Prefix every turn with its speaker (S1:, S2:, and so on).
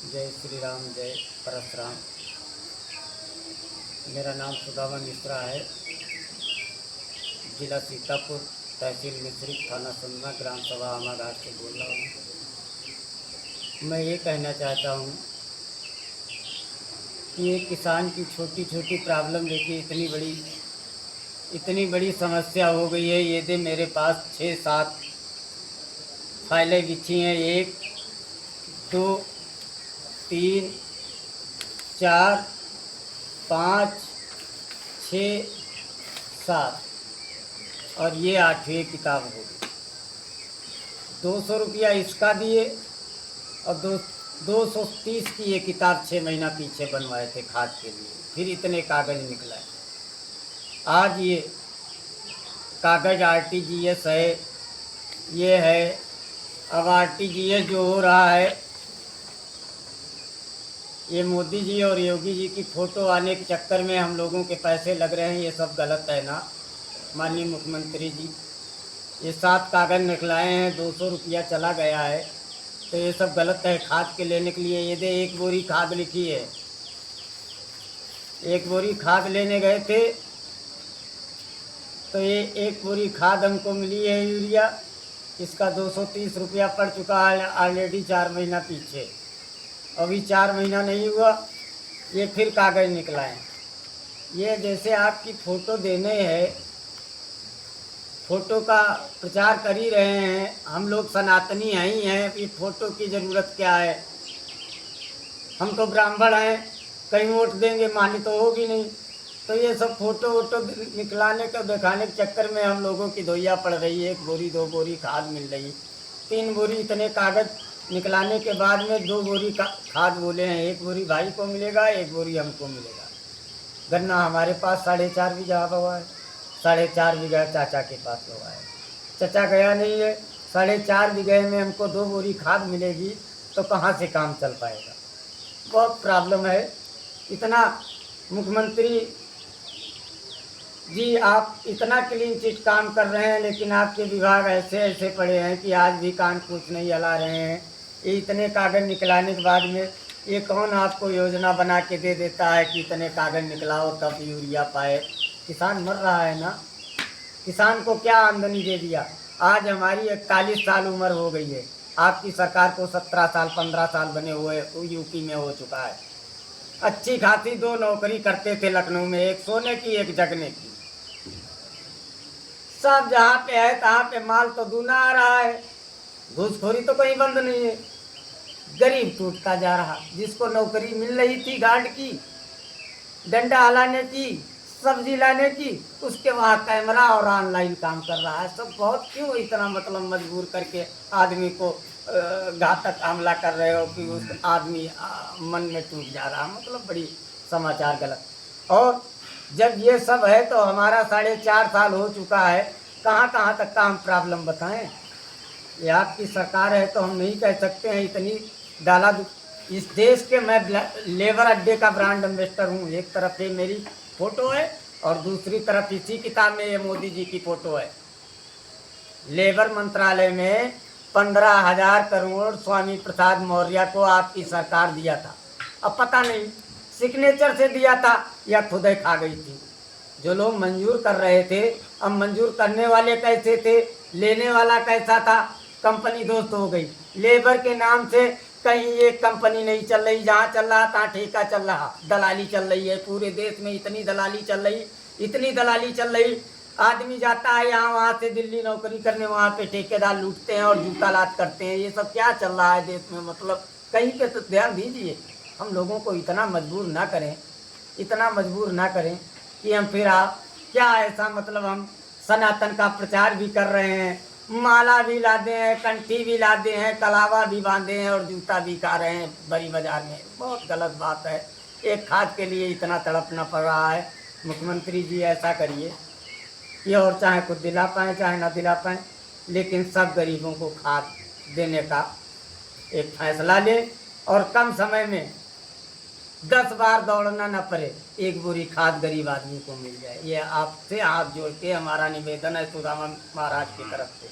S1: जय श्री राम, जय परशुराम। मेरा नाम सुदामा मिश्रा है। जिला सीतापुर, तहसील मिश्रिख, थाना सुन्ना, ग्राम सभा आमाघाट से बोल रहा हूँ। मैं ये कहना चाहता हूँ कि एक किसान की छोटी छोटी प्रॉब्लम लेके इतनी बड़ी समस्या हो गई है। ये दे मेरे पास 6-7 फाइलें बिछी हैं। 1, 2, 3, 4, 5, 6, 7 और ये 8वीं किताब हो गई। 200 रुपया इसका दिए और 230 की ये किताब 6 महीना पीछे बनवाए थे खाद के लिए। फिर इतने कागज़ निकला है। आज ये कागज़ RTGS है, ये है। अब RTGS जो हो रहा है, ये मोदी जी और योगी जी की फ़ोटो आने के चक्कर में हम लोगों के पैसे लग रहे हैं। ये सब गलत है ना माननीय मुख्यमंत्री जी। ये 7 कागज़ निकलाए हैं, 200 रुपया चला गया है, तो ये सब गलत है। खाद के लेने के लिए ये दे 1 बोरी खाद लिखी है। 1 बोरी खाद लेने गए थे तो ये 1 बोरी खाद हमको मिली है यूरिया। इसका 230 रुपया पड़ चुका है ऑलरेडी 4 महीना पीछे। अभी 4 महीना नहीं हुआ, ये फिर कागज़ निकला है। ये जैसे आपकी फ़ोटो देने हैं, फ़ोटो का प्रचार कर ही रहे हैं। हम लोग सनातनी हैं ही हैं, ये फ़ोटो की ज़रूरत क्या है? हम तो ब्राह्मण हैं, कहीं वोट देंगे मानी तो होगी नहीं। तो ये सब फ़ोटो वोटो निकलाने का दिखाने के चक्कर में हम लोगों की धोइया पड़ रही है। 1 बोरी 2 बोरी खाद मिल रही, 3 बोरी इतने कागज़ निकलाने के बाद में 2 बोरी का खाद बोले हैं। 1 बोरी भाई को मिलेगा, 1 बोरी हमको मिलेगा। गन्ना हमारे पास 4.5 बीघा हुआ है, 4.5 बीघा चाचा के पास हुआ है। चाचा गया नहीं है, 4.5 बीघे में हमको 2 बोरी खाद मिलेगी तो कहाँ से काम चल पाएगा? बहुत प्रॉब्लम है। इतना मुख्यमंत्री जी आप इतना क्लीन चिट काम कर रहे हैं, लेकिन आपके विभाग ऐसे ऐसे पड़े हैं कि आज भी कान कुछ नहीं हिला रहे हैं। ये इतने कागज़ निकलाने के बाद में ये कौन आपको योजना बना के दे देता है कि इतने कागज़ निकलाओ तब यूरिया पाए? किसान मर रहा है ना। किसान को क्या आमदनी दे दिया? आज हमारी 41 साल उम्र हो गई है, आपकी सरकार को 17 साल 15 साल बने हुए यूपी में हो चुका है। अच्छी खासी 2 नौकरी करते थे लखनऊ में, एक सोने की एक जगने की। सब जहाँ पे है तहाँ पे माल तो दूना आ रहा है, घूसखोरी तो कहीं बंद नहीं है। गरीब टूटता जा रहा। जिसको नौकरी मिल रही थी गार्ड की, डंडा हलाने की, सब्जी लाने की, उसके वहाँ कैमरा और ऑनलाइन काम कर रहा है। सब बहुत क्यों इतना मतलब मजबूर करके आदमी को घातक हमला कर रहे हो कि उस आदमी मन में टूट जा रहा। मतलब बड़ी समाचार गलत। और जब ये सब है तो हमारा 4.5 साल हो चुका है, कहाँ कहाँ तक का हम प्रॉब्लम बताएं? ये आपकी सरकार है तो हम नहीं कह सकते हैं इतनी डाला। इस देश के मैं लेबर अड्डे का ब्रांड एम्बेसडर हूँ। एक तरफ ये मेरी फ़ोटो है और दूसरी तरफ इसी किताब में ये मोदी जी की फ़ोटो है। लेबर मंत्रालय में 15,000 करोड़ स्वामी प्रसाद मौर्य को आपकी सरकार दिया था। अब पता नहीं सिग्नेचर से दिया था या खुद ही खा गई थी। जो लोग मंजूर कर रहे थे, अब मंजूर करने वाले कैसे थे, लेने वाला कैसा था? कंपनी दोस्त हो गई। लेबर के नाम से कहीं एक कंपनी नहीं चल रही, जहाँ चल रहा तहाँ ठेका चल रहा, दलाली चल रही है। पूरे देश में इतनी दलाली चल रही, इतनी दलाली चल रही। आदमी जाता है यहाँ वहाँ से दिल्ली नौकरी करने, वहाँ पे ठेकेदार लूटते हैं और जूता लात करते हैं। ये सब क्या चल रहा है देश में? मतलब कहीं पे तो ध्यान दीजिए। हम लोगों को इतना मजबूर ना करें, इतना मजबूर ना करें कि हम फिर आप क्या ऐसा मतलब हम सनातन का प्रचार भी कर रहे हैं, माला भी लादे हैं, कंठी भी लादे हैं, कलावा भी बांधे हैं और जूता भी खा रहे हैं बड़ी बाजार में। बहुत गलत बात है। एक खाद के लिए इतना तड़पना पड़ रहा है। मुख्यमंत्री जी ऐसा करिए कि और चाहे कुछ दिला पाएँ चाहे ना दिला पाएँ, लेकिन सब गरीबों को खाद देने का एक फैसला लें और कम समय में 10 बार दौड़ना न पड़े, 1 बोरी खाद गरीब आदमी को मिल जाए। ये आपसे हाथ जोड़ के हमारा निवेदन है सुदामा महाराज की तरफ से।